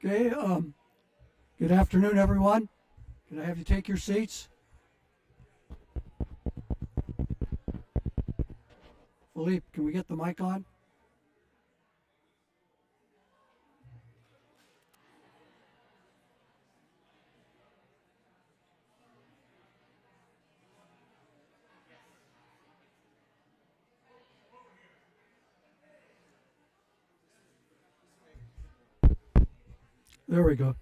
Okay, good afternoon, everyone. Can I have you take your seats? Philippe, can we get the mic on? There we go.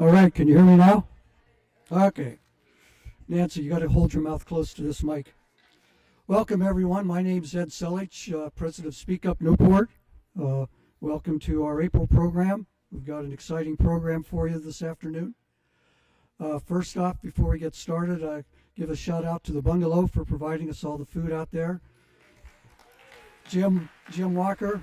All right, can you hear me now? Okay. Nancy, you got to hold your mouth close to this mic. Welcome, everyone. My name's Ed Selich, President of Speak Up Newport. Welcome to our April program. We've got an exciting program for you this afternoon. First off, before we get started, I give a shout out to the Bungalow for providing us all the food out there. Jim Walker,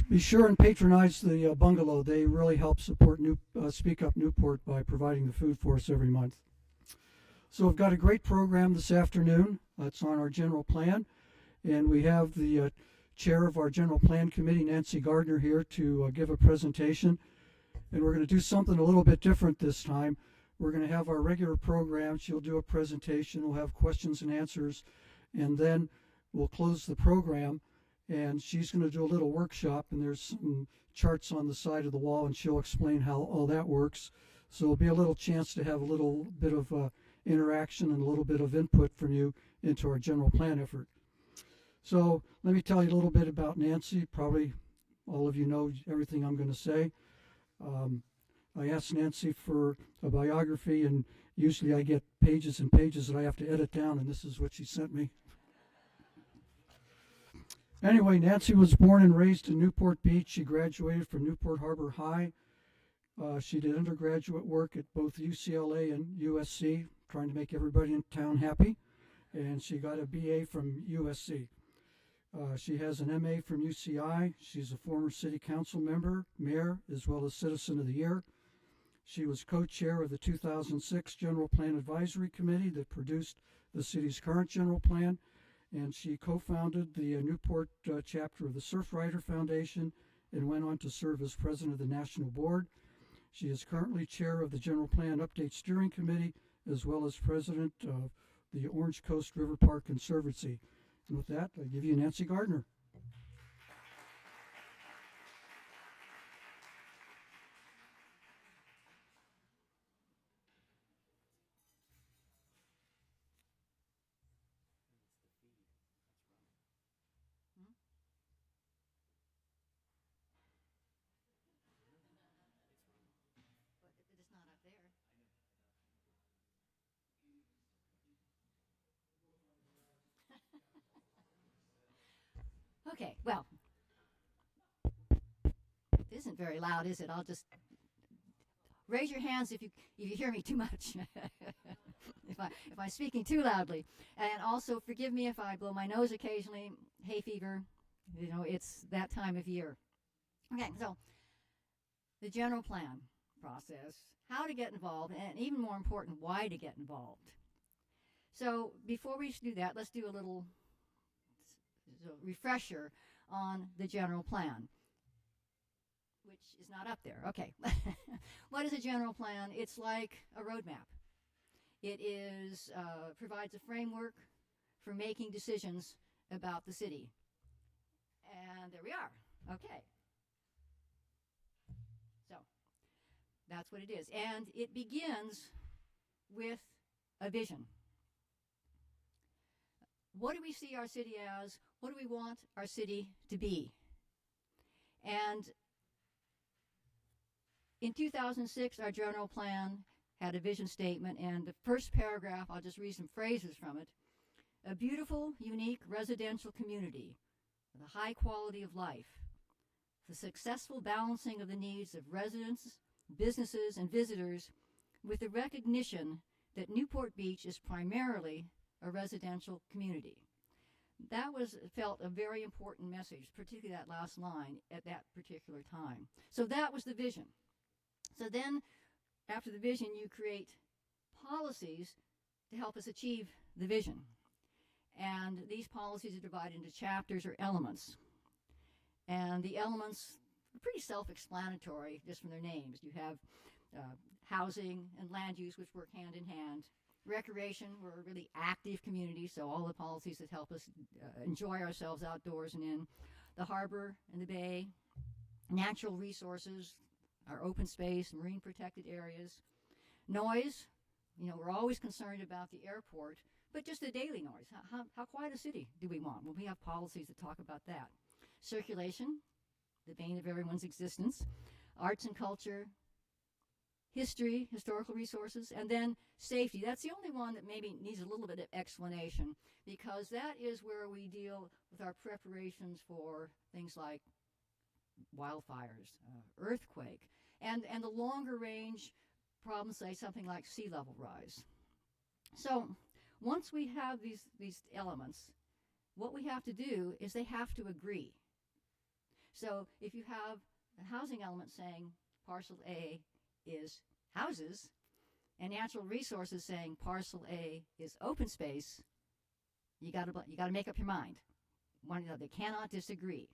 be sure and patronize the Bungalow. They really help support Speak Up Newport by providing the food for us every month. So we've got a great program this afternoon. It's on our general plan, and we have the chair of our general plan committee, Nancy Gardner, here to give a presentation. And we're going to do something a little bit different this time. We're going to have our regular program. She'll do a presentation. We'll have questions and answers, and then we'll close the program. And she's going to do a little workshop, and there's some charts on the side of the wall, and she'll explain how all that works. So it'll be a little chance to have a little bit of interaction and a little bit of input from you into our general plan effort. So let me tell you a little bit about Nancy. Probably all of you know everything I'm going to say. I asked Nancy for a biography, and usually I get pages and pages that I have to edit down, and this is what she sent me. Anyway, Nancy was born and raised in Newport Beach. She graduated from Newport Harbor High. She did undergraduate work at both UCLA and USC, trying to make everybody in town happy. And she got a BA from USC. She has an MA from UCI. She's a former city council member, mayor, as well as Citizen of the Year. She was co-chair of the 2006 General Plan Advisory Committee that produced the city's current general plan. And she co-founded the Newport chapter of the Surfrider Foundation and went on to serve as president of the national board. She is currently chair of the General Plan Update Steering Committee, as well as president of the Orange Coast River Park Conservancy. And with that, I give you Nancy Gardner. Okay, well, it isn't very loud, is it? I'll just raise your hands if you hear me too much, if I'm speaking too loudly, and also forgive me if I blow my nose occasionally. Hay fever, it's that time of year. Okay, so the general plan process, how to get involved, and even more important, why to get involved. So before we do that, let's do a little refresher on the general plan, which is not up there. Okay. What is a general plan? It's like a roadmap. It is provides a framework for making decisions about the city. And there we are. Okay. So that's what it is. And it begins with a vision. What do we see our city as? What do we want our city to be? And in 2006, our general plan had a vision statement, and the first paragraph, I'll just read some phrases from it. A beautiful, unique residential community with a high quality of life. The successful balancing of the needs of residents, businesses, and visitors with the recognition that Newport Beach is primarily a residential community. That felt a very important message, particularly that last line at that particular time. So that was the vision. So then, after the vision, you create policies to help us achieve the vision. And these policies are divided into chapters or elements. And the elements pretty self-explanatory just from their names. You have housing and land use, which work hand in hand. Recreation, we're a really active community, so all the policies that help us enjoy ourselves outdoors and in. The harbor and the bay. Natural resources, our open space, marine protected areas. Noise, we're always concerned about the airport, but just the daily noise. How quiet a city do we want? Well, we have policies that talk about that. Circulation, the bane of everyone's existence. Arts and culture. History, historical resources, and then safety. That's the only one that maybe needs a little bit of explanation, because that is where we deal with our preparations for things like wildfires, earthquake, and the longer range problems, say something like sea level rise. So once we have these elements, what we have to do is they have to agree. So if you have a housing element saying parcel A is houses, and natural resources saying parcel A is open space, you got to make up your mind. They cannot disagree.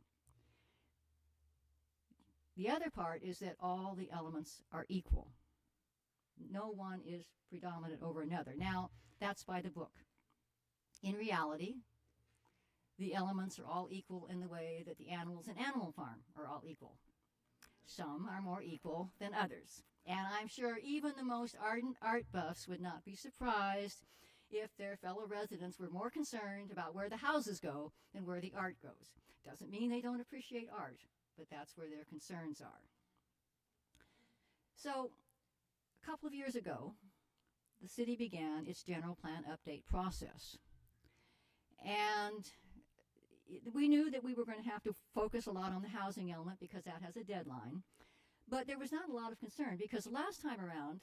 The other part is that all the elements are equal. No one is predominant over another. Now, that's by the book. In reality, the elements are all equal in the way that the animals in Animal Farm are all equal. Some are more equal than others. And I'm sure even the most ardent art buffs would not be surprised if their fellow residents were more concerned about where the houses go than where the art goes. Doesn't mean they don't appreciate art, but that's where their concerns are. So, a couple of years ago, the city began its general plan update process. And we knew that we were going to have to focus a lot on the housing element because that has a deadline. But there was not a lot of concern because last time around,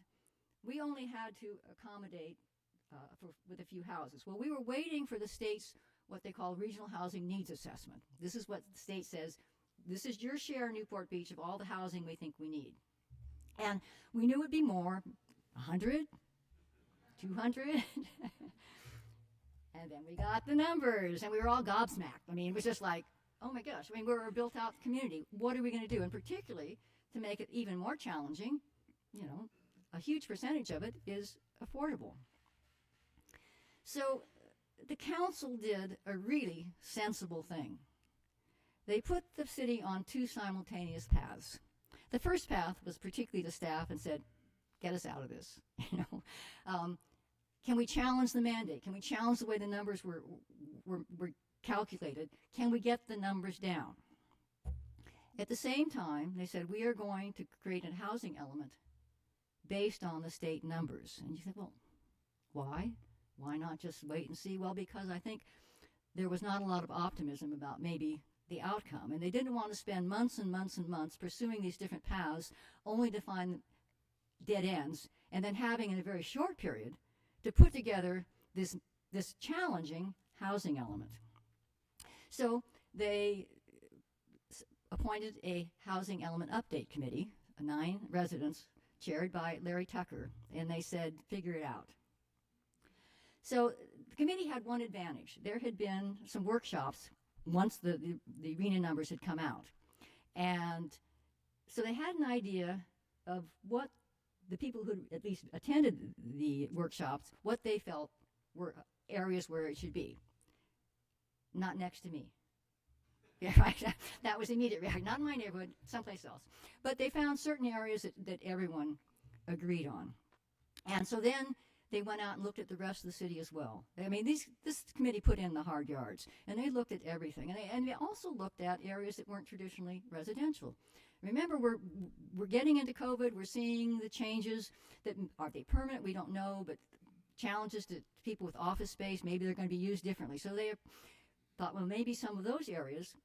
we only had to accommodate with a few houses. Well, we were waiting for the state's what they call regional housing needs assessment. This is what the state says, this is your share, Newport Beach, of all the housing we think we need. And we knew it would be more, 100, 200. And then we got the numbers, and we were all gobsmacked. I mean, it was just like, oh my gosh, we're a built-out community. What are we going to do? And particularly, to make it even more challenging, a huge percentage of it is affordable. So the council did a really sensible thing. They put the city on two simultaneous paths. The first path was particularly to staff and said, get us out of this. Can we challenge the mandate? Can we challenge the way the numbers were calculated? Can we get the numbers down? At the same time, they said, we are going to create a housing element based on the state numbers. And you think, well, why? Why not just wait and see? Well, because I think there was not a lot of optimism about maybe the outcome. And they didn't want to spend months and months and months pursuing these different paths only to find dead ends, and then having in a very short period to put together this challenging housing element. So they appointed a housing element update committee, 9 residents, chaired by Larry Tucker, and they said, figure it out. So the committee had one advantage. There had been some workshops once the RHNA numbers had come out. And so they had an idea of what the people who at least attended the workshops, what they felt were areas where it should be. Not next to me. Yeah, right. That was immediate reaction. Not in my neighborhood, someplace else. But they found certain areas that everyone agreed on. And so then they went out and looked at the rest of the city as well. I mean, this committee put in the hard yards, and they looked at everything. And they also looked at areas that weren't traditionally residential. Remember, we're getting into COVID. We're seeing the changes. Are they permanent? We don't know, but challenges to people with office space, maybe they're going to be used differently. So they thought, well, maybe some of those areas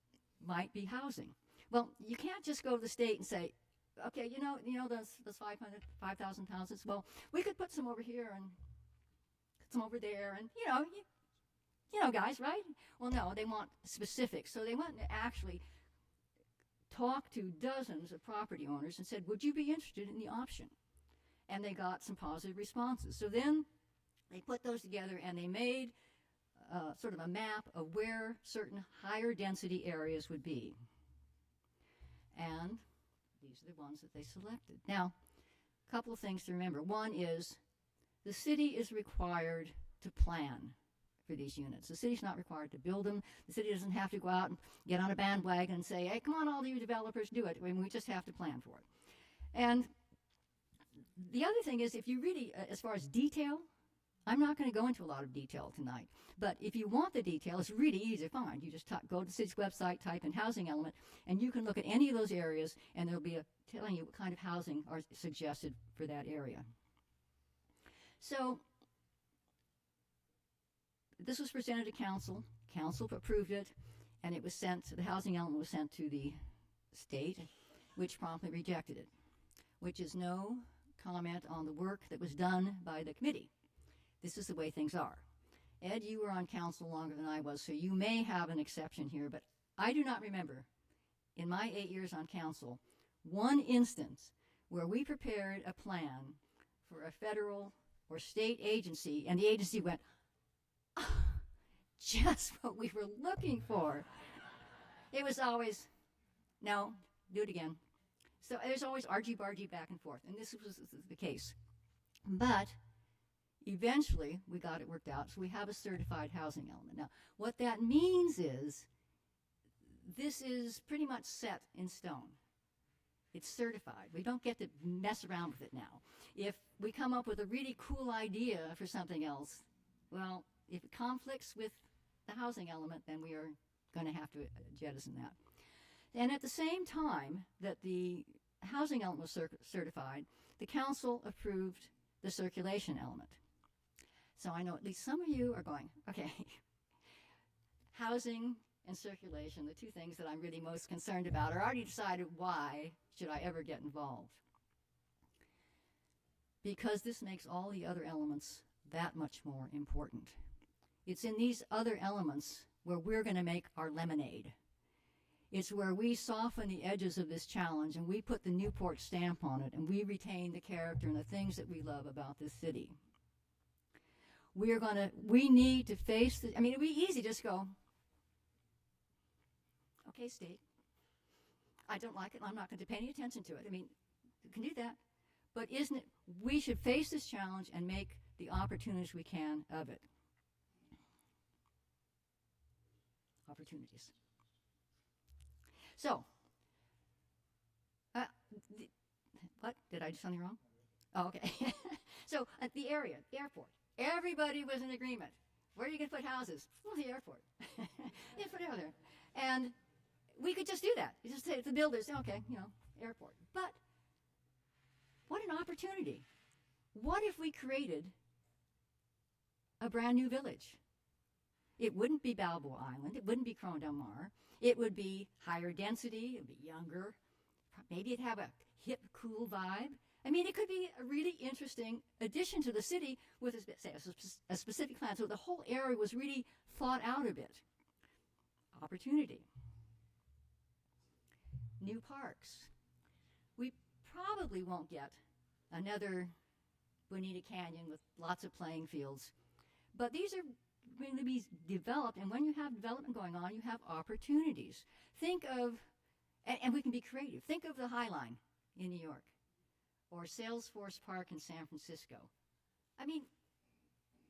might be housing. Well, you can't just go to the state and say, okay, those 5,000 houses, well, we could put some over here and some over there, and, guys, right? Well, no, they want specifics. So they went and actually talked to dozens of property owners and said, would you be interested in the option? And they got some positive responses. So then they put those together, and they made sort of a map of where certain higher density areas would be. And these are the ones that they selected. Now, a couple of things to remember. One is the city is required to plan for these units. The city's not required to build them. The city doesn't have to go out and get on a bandwagon and say, hey, come on, all you developers, do it. I mean, we just have to plan for it. And the other thing is, if you really, as far as detail, I'm not going to go into a lot of detail tonight, but if you want the detail, it's really easy to find. You just go to the city's website, type in housing element, and you can look at any of those areas, and there'll be telling you what kind of housing are suggested for that area. So this was presented to council. Council approved it, and it was sent, the housing element was sent to the state, which promptly rejected it, which is no comment on the work that was done by the committee. This is the way things are. Ed, you were on council longer than I was, so you may have an exception here, but I do not remember, in my 8 years on council, one instance where we prepared a plan for a federal or state agency, and the agency went, oh, just what we were looking for. It was always, no, do it again. So there's always argy-bargy back and forth, and this was the case. But eventually, we got it worked out, so we have a certified housing element. Now, what that means is this is pretty much set in stone. It's certified. We don't get to mess around with it now. If we come up with a really cool idea for something else, well, if it conflicts with the housing element, then we are going to have to jettison that. And at the same time that the housing element was certified, the council approved the circulation element. So I know at least some of you are going, okay, housing and circulation, the two things that I'm really most concerned about, are already decided why should I ever get involved. Because this makes all the other elements that much more important. It's in these other elements where we're going to make our lemonade. It's where we soften the edges of this challenge and we put the Newport stamp on it and we retain the character and the things that we love about this city. We need to face the, I mean, it'd be easy to just go, okay, state, I don't like it, I'm not going to pay any attention to it. I mean, you can do that. But isn't it, we should face this challenge and make the opportunities we can of it. Opportunities. So, what? Did I do something wrong? Oh, okay. So, at the area, the airport, everybody was in agreement. Where are you going to put houses? Well, the airport. Yeah, put it out there. And we could just do that. You just say to the builders, okay, airport. But what an opportunity. What if we created a brand new village? It wouldn't be Balboa Island. It wouldn't be Crone Del Mar. It would be higher density. It would be younger. Maybe it'd have a hip, cool vibe. I mean, it could be a really interesting addition to the city with, a specific plan. So the whole area was really thought out a bit. Opportunity. New parks. We probably won't get another Bonita Canyon with lots of playing fields. But these are going to be developed, and when you have development going on, you have opportunities. Think of, and we can be creative, think of the High Line in New York, or Salesforce Park in San Francisco. I mean,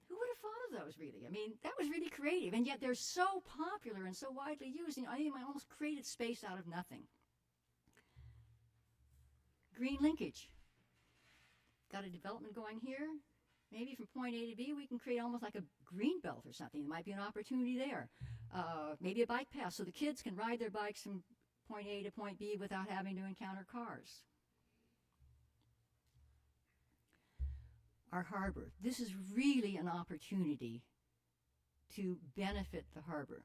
who would have thought of those, really? I mean, that was really creative, and yet they're so popular and so widely used. I think I almost created space out of nothing. Green linkage. Got a development going here. Maybe from point A to B, we can create almost like a green belt or something. There might be an opportunity there. Maybe a bike path so the kids can ride their bikes from point A to point B without having to encounter cars. Our harbor. This is really an opportunity to benefit the harbor.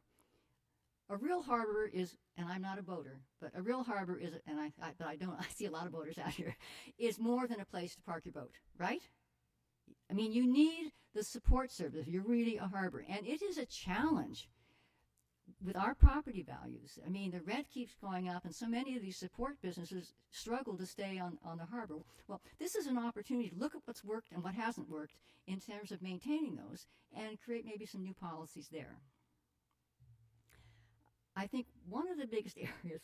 A real harbor is, and I'm not a boater, but a real harbor is, and I see a lot of boaters out here, is more than a place to park your boat, right? I mean, you need the support service. You're really a harbor. And it is a challenge with our property values. I mean, the rent keeps going up, and so many of these support businesses struggle to stay on the harbor. Well, this is an opportunity to look at what's worked and what hasn't worked in terms of maintaining those and create maybe some new policies there. I think one of the biggest areas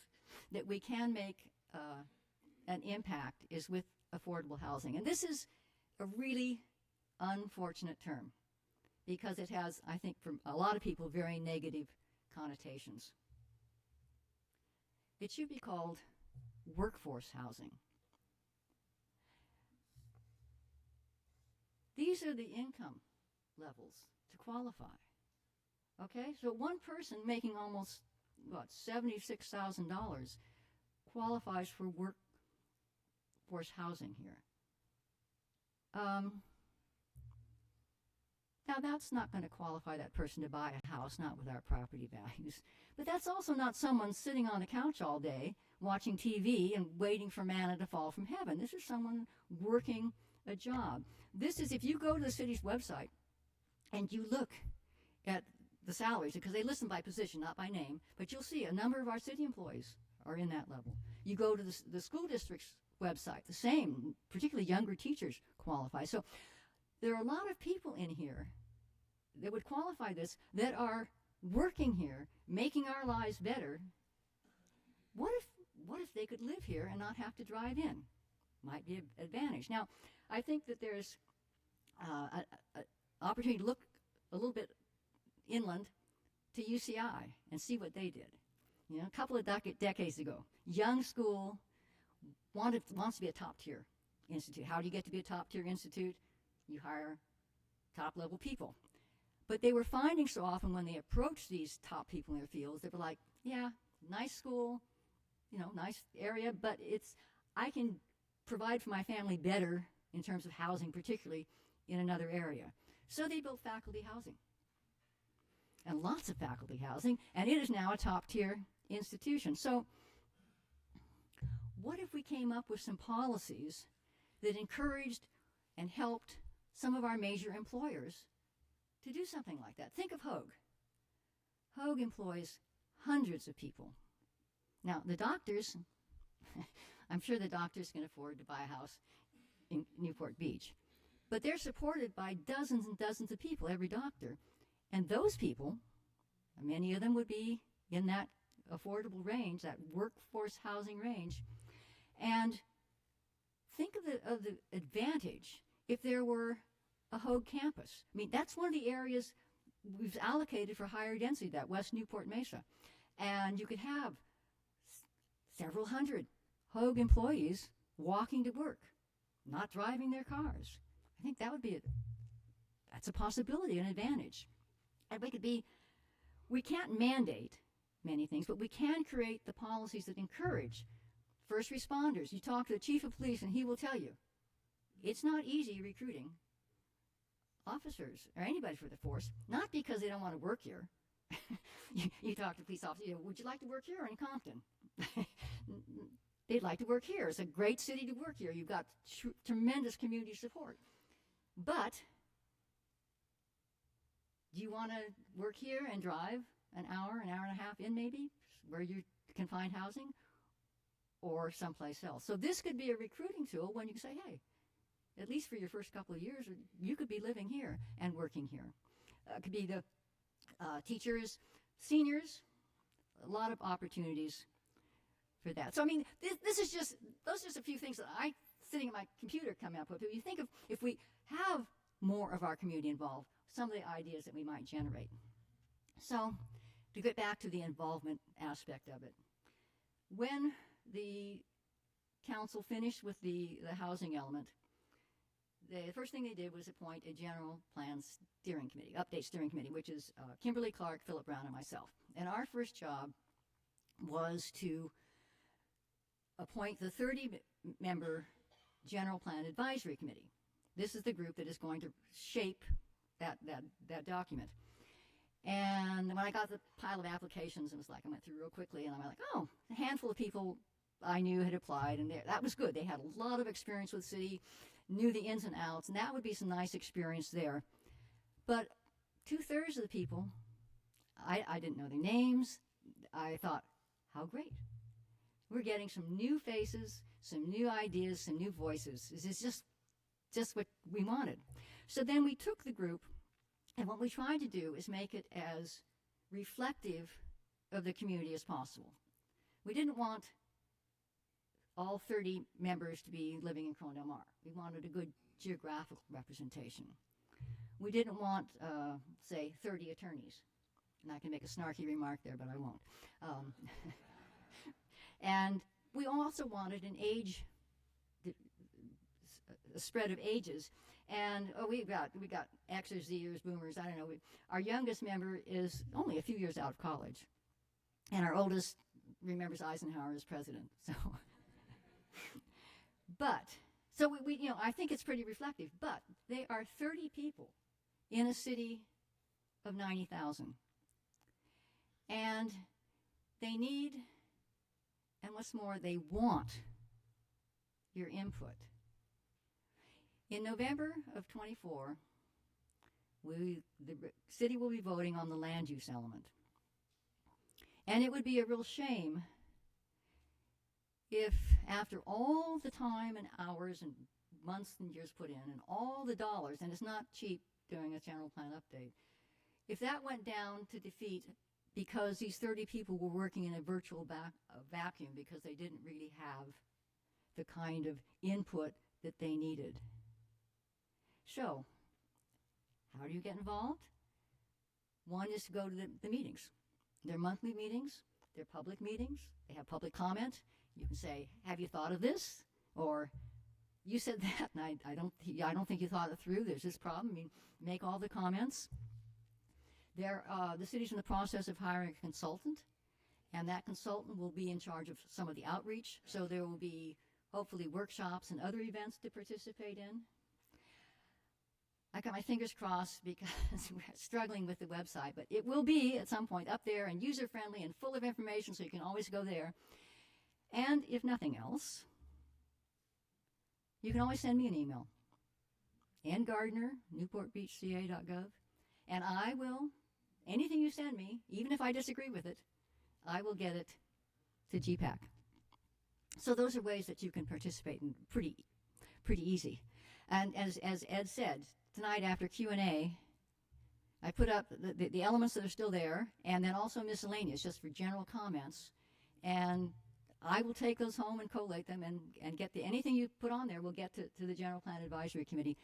that we can make an impact is with affordable housing. And this is a really unfortunate term because it has, I think, for a lot of people, very negative connotations. It should be called workforce housing. These are the income levels to qualify. Okay, so one person making almost, $76,000 qualifies for workforce housing here. Now, that's not going to qualify that person to buy a house, not with our property values. But that's also not someone sitting on the couch all day watching TV and waiting for manna to fall from heaven. This is someone working a job. This is, if you go to the city's website and you look at the salaries, because they listen by position, not by name, but you'll see a number of our city employees are in that level. You go to the school district's website, the same, particularly younger teachers qualify. So there are a lot of people in here that would qualify this that are working here, making our lives better. What if they could live here and not have to drive in? Might be an advantage. Now, I think that there's an opportunity to look a little bit inland to UCI and see what they did. You know, a couple of decades ago, young school wants to be a top-tier institute. How do you get to be a top-tier institute? You hire top-level people. But they were finding so often when they approached these top people in their fields, they were like, yeah, nice school, nice area, but I can provide for my family better in terms of housing, particularly in another area. So they built faculty housing. And lots of faculty housing, and it is now a top-tier institution. So what if we came up with some policies that encouraged and helped some of our major employers to do something like that? Think of Hoag. Hoag employs hundreds of people. Now, the doctors, I'm sure the doctors can afford to buy a house in Newport Beach, but they're supported by dozens and dozens of people, every doctor. And those people, many of them would be in that affordable range, that workforce housing range. And think of the advantage if there were a Hoag campus. I mean, that's one of the areas we've allocated for higher density, that West Newport Mesa. And you could have several hundred Hoag employees walking to work, not driving their cars. I think that would be that's a possibility, an advantage. And we can't mandate many things, but we can create the policies that encourage first responders. You talk to the chief of police and he will tell you, it's not easy recruiting officers or anybody for the force, not because they don't want to work here. you talk to police officers, would you like to work here or in Compton? They'd like to work here. It's a great city to work here. You've got tremendous community support. But do you want to work here and drive an hour and a half in maybe, where you can find housing, or someplace else? So this could be a recruiting tool when you can say, hey, at least for your first couple of years, you could be living here and working here. It could be the teachers, seniors, a lot of opportunities for that. So, I mean, those are just a few things that I, sitting at my computer, come up with. If you think of, if we have more of our community involved, some of the ideas that we might generate. So, to get back to the involvement aspect of it, when the council finished with the housing element, the first thing they did was appoint a general plan steering committee, update steering committee, which is Kimberly Clark, Philip Brown, and myself. And our first job was to appoint the 30-member general plan advisory committee. This is the group that is going to shape that document. And when I got the pile of applications, it was like I went through real quickly, and I'm like, oh, a handful of people I knew had applied, and that was good. They had a lot of experience with the city, knew the ins and outs, and that would be some nice experience there. But 2/3 of the people, I didn't know their names. I thought, how great. We're getting some new faces, some new ideas, some new voices. This is just what we wanted. So then we took the group, and what we tried to do is make it as reflective of the community as possible. We didn't want all 30 members to be living in Corona del Mar. We wanted a good geographical representation. We didn't want, say, 30 attorneys. And I can make a snarky remark there, but I won't. And we also wanted an age, a spread of ages. And we got Xers, Zers, Boomers, I don't know. Our youngest member is only a few years out of college. And our oldest remembers Eisenhower as president. So we you know, I think it's pretty reflective. But they are 30 people in a city of 90,000. And they need, and what's more, they want your input. In November of 24, the city will be voting on the land use element. And it would be a real shame if, after all the time and hours and months and years put in and all the dollars, and it's not cheap doing a general plan update, if that went down to defeat because these 30 people were working in a virtual vacuum because they didn't really have the kind of input that they needed. So, how do you get involved? One is to go to the meetings. They're monthly meetings, they're public meetings, they have public comment. You can say, have you thought of this? Or, you said that, and I don't think you thought it through. There's this problem. I mean, make all the comments. The city's in the process of hiring a consultant, and that consultant will be in charge of some of the outreach. So there will be, hopefully, workshops and other events to participate in. I got my fingers crossed because we're struggling with the website, but it will be at some point up there and user-friendly and full of information, so you can always go there. And if nothing else, you can always send me an email. Gardner, newportbeachca.gov, and I will, anything you send me, even if I disagree with it, I will get it to GPAC. So those are ways that you can participate in pretty easy. And as Ed said, tonight after Q&A, I put up the elements that are still there, and then also miscellaneous, just for general comments. And I will take those home and collate them and get anything you put on there will get to the General Plan Advisory Committee,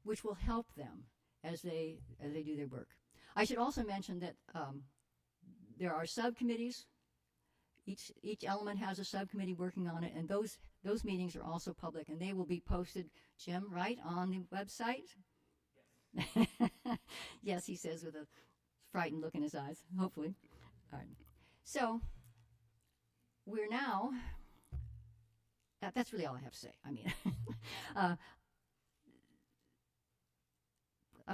which will help them as they do their work. I should also mention that there are subcommittees. Each element has a subcommittee working on it, and those meetings are also public, and they will be posted, Jim, right, on the website? Yes. Yes, he says with a frightened look in his eyes, hopefully. All right. So, we're now, that's really all I have to say. I mean,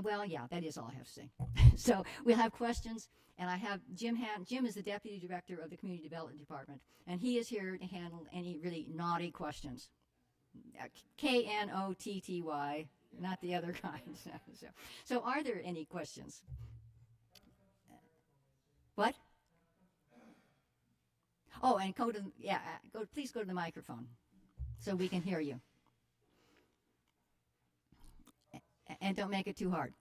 well, yeah, that is all I have to say. So we'll have questions, and I have Jim is the Deputy Director of the Community Development Department, and he is here to handle any really naughty questions. Knotty, not the other kind. So are there any questions? What? Oh, and please go to the microphone so we can hear you. And don't make it too hard.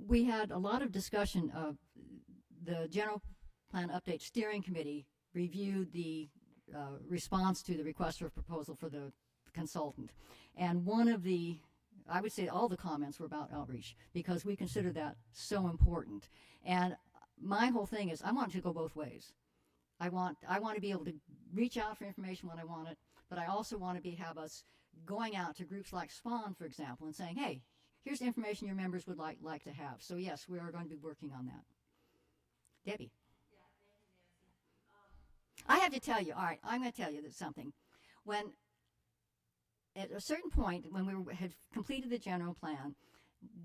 We had a lot of discussion of the General Plan Update Steering Committee reviewed the response to the request for proposal for the consultant. And I would say all the comments were about outreach because we consider that so important. And my whole thing is I want it to go both ways. I want to be able to reach out for information when I want it, but I also want to have us going out to groups like SPAWN, for example, and saying, hey, here's the information your members would like to have. So yes, we are going to be working on that. Debbie. Yeah, thank you, Nancy. I have to tell you, all right, I'm going to tell you something. At a certain point, when we had completed the general plan,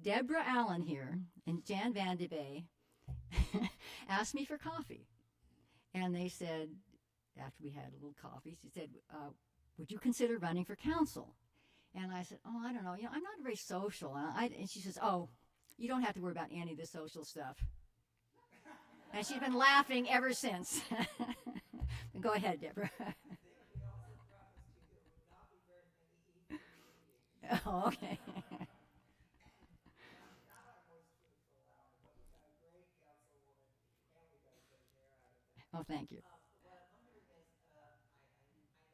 Deborah Allen here and Jan Van de Bay asked me for coffee. And they said, after we had a little coffee, she said, would you consider running for council? And I said, oh, I don't know. I'm not very social. And she says, oh, you don't have to worry about any of the social stuff. And she's been laughing ever since. Go ahead, Deborah. Oh, okay. Oh, thank you. What I'm wondering is, I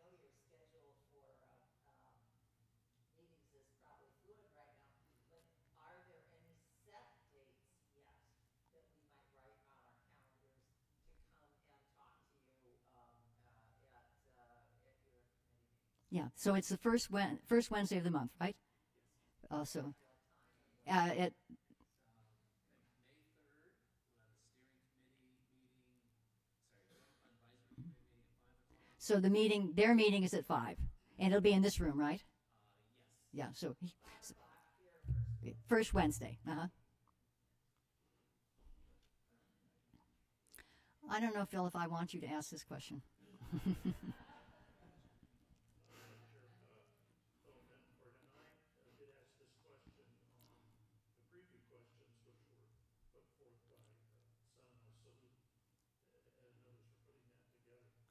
know your schedule for meetings is probably fluid right now, but are there any set dates yet that we might write on our calendars to come and talk to you at your committee meeting? Yeah, so it's the first Wednesday of the month, right? So at May 3rd, we'll have a steering committee meeting, joint advisory committee meeting at 5 o'clock. so their meeting is at 5, and it'll be in this room, right? Yes. Yeah. So first Wednesday. I don't know, Phil, if I want you to ask this question. Did ask this question on the preview questions, which were put forth by son-in-law Salute and others for putting that together.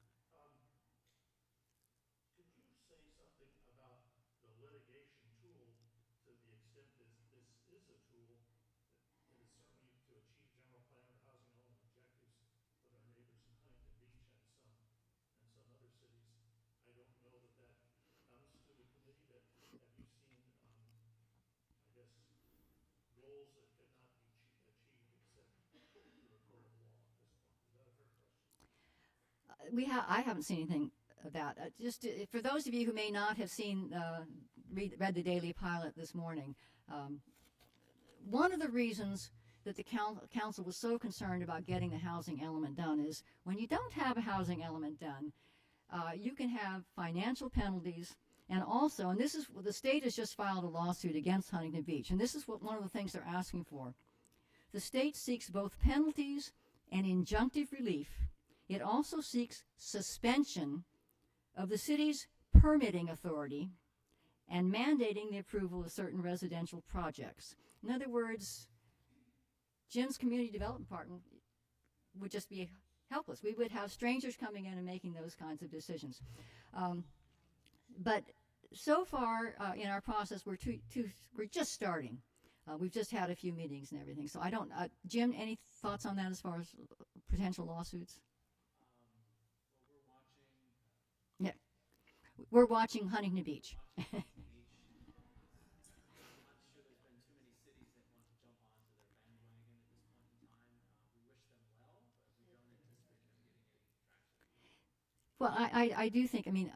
Could you say something about the litigation tool to the extent that this is a tool that is certainly to achieve general plan or housing element objectives with our neighbors in Huntington Beach and some other cities? I don't know that that comes to the committee, but have you seen, I guess, goals that cannot be achieved except through a court of law at this point? Is that a fair question? I haven't seen anything of that. Just for those of you who may not have seen read the Daily Pilot this morning, one of the reasons that the council was so concerned about getting the housing element done is when you don't have a housing element done, you can have financial penalties. And also, and this is the state has just filed a lawsuit against Huntington Beach, and this is one of the things they're asking for. The state seeks both penalties and injunctive relief. It also seeks suspension of the city's permitting authority and mandating the approval of certain residential projects. In other words, Jim's community development department would just be helpless. We would have strangers coming in and making those kinds of decisions. But so far in our process, we're just starting. We've just had a few meetings and everything. So I don't, Jim, any thoughts on that as far as potential lawsuits? Well, We're watching Huntington Beach. I'm not sure there's been too many cities that want to jump onto their bandwagon at this point in time. We wish them well, but we don't anticipate them getting any traction. Well, I do think, I mean,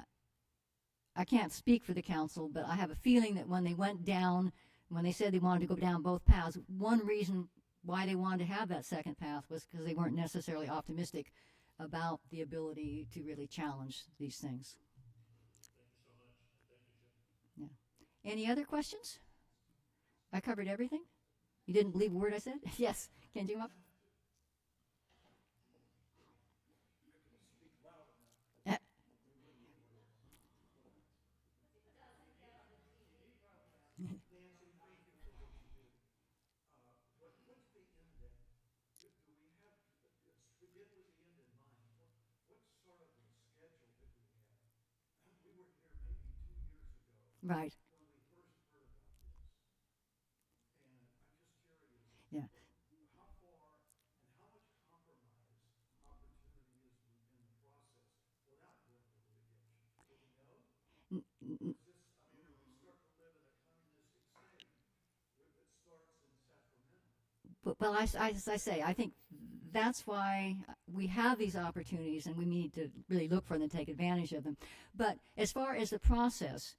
I can't speak for the council, but I have a feeling that when they went down, when they said they wanted to go down both paths, one reason why they wanted to have that second path was because they weren't necessarily optimistic about the ability to really challenge these things. Thank you so much. Thank you, Jim. Yeah. Any other questions? I covered everything? You didn't believe a word I said? Yes. Can you come up? Nancy, thank you for what you do. What's the end then? Do we have, begin with the end in mind. What sort of a schedule did we have? We were here maybe 2 years ago Right. when we first heard about this. And I'm just curious. Yeah. How far and how much compromise opportunity is in the process without going to litigation? Do we know? Is this, I mean, do we start to live in a communistic state that starts in Sacramento? Well, as I say, I think that's why we have these opportunities and we need to really look for them and take advantage of them. But as far as the process,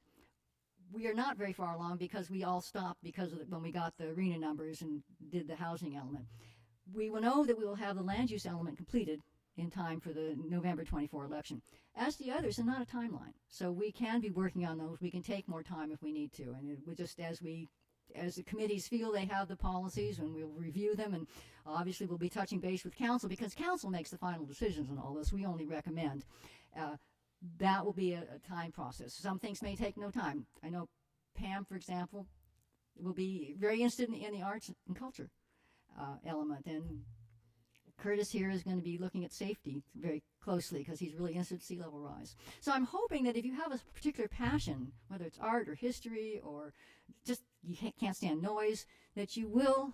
we are not very far along because we all stopped because of when we got the arena numbers and did the housing element. We will know that we will have the land use element completed in time for the November 24 election. As the others, they're not a timeline. So we can be working on those. We can take more time if we need to. And it would just as the committees feel they have the policies, and we'll review them, and obviously we'll be touching base with council because council makes the final decisions on all this. We only recommend. That will be a time process. Some things may take no time. I know Pam, for example, will be very interested in the arts and culture element, and Curtis here is going to be looking at safety very closely because he's really interested in sea level rise. So I'm hoping that if you have a particular passion, whether it's art or history or just you can't stand noise, that you will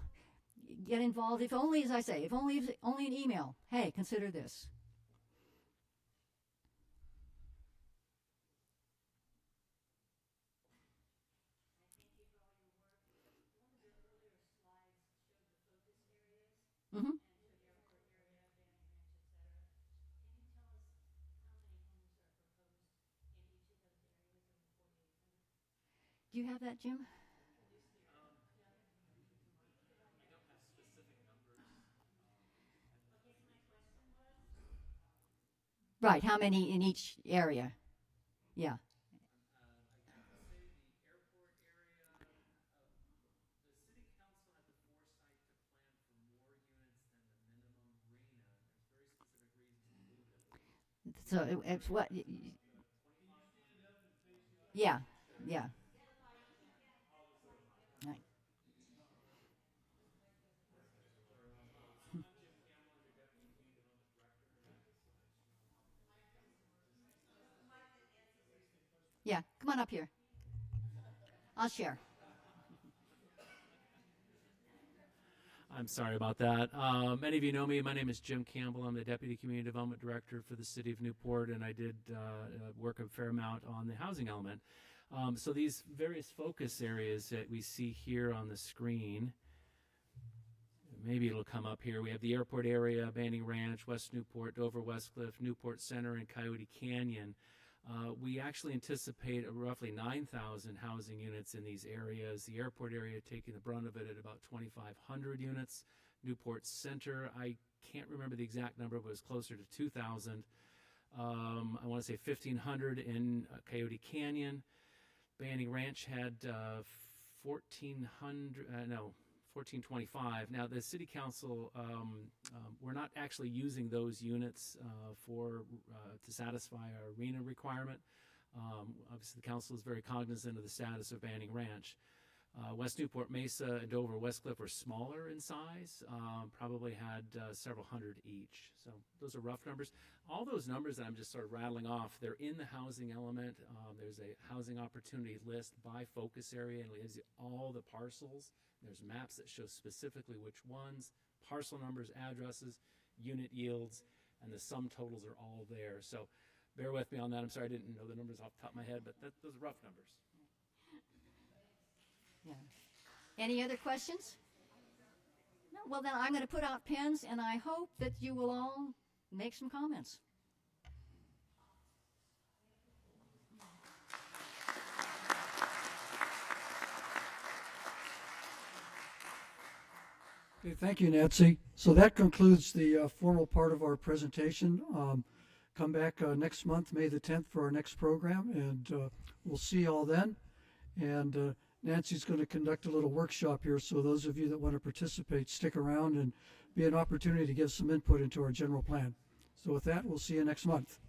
get involved, if only, as I say, if only an email. Hey, consider this. Mm-hmm. Do you have that, Jim? I don't have specific numbers. Right, how many in each area? Yeah. I have to say the airport area, the city council had the foresight to plan for more units than the minimum RHNA. There's very specific reasons to move it. So it's what? Yeah, yeah. Right. Yeah, come on up here. I'll share. I'm sorry about that. Many of you know me. My name is Jim Campbell. I'm the Deputy Community Development Director for the City of Newport, and I did work a fair amount on the housing element. So these various focus areas that we see here on the screen, maybe it'll come up here. We have the airport area, Banning Ranch, West Newport, Dover, Westcliff, Newport Center, and Coyote Canyon. We actually anticipate roughly 9,000 housing units in these areas. The airport area taking the brunt of it at about 2,500 units. Newport Center, I can't remember the exact number, but it was closer to 2,000. I want to say 1,500 in Coyote Canyon. Banning Ranch had 1,425. Now, the city council, we're not actually using those units to satisfy our RHNA requirement. Obviously, the council is very cognizant of the status of Banning Ranch. West Newport, Mesa, and Dover, Westcliff were smaller in size, probably had several hundred each. So those are rough numbers. All those numbers that I'm just sort of rattling off, they're in the housing element. There's a housing opportunity list by focus area, and it has all the parcels. There's maps that show specifically which ones, parcel numbers, addresses, unit yields, and the sum totals are all there. So bear with me on that. I'm sorry I didn't know the numbers off the top of my head, but those are rough numbers. Yeah. Any other questions? No? Well, then I'm going to put out pens, and I hope that you will all make some comments. Okay, thank you, Nancy. So that concludes the formal part of our presentation. Come back next month, May the 10th, for our next program, and we'll see you all then. And Nancy's going to conduct a little workshop here, so those of you that want to participate, stick around and be an opportunity to give some input into our general plan. So with that, we'll see you next month.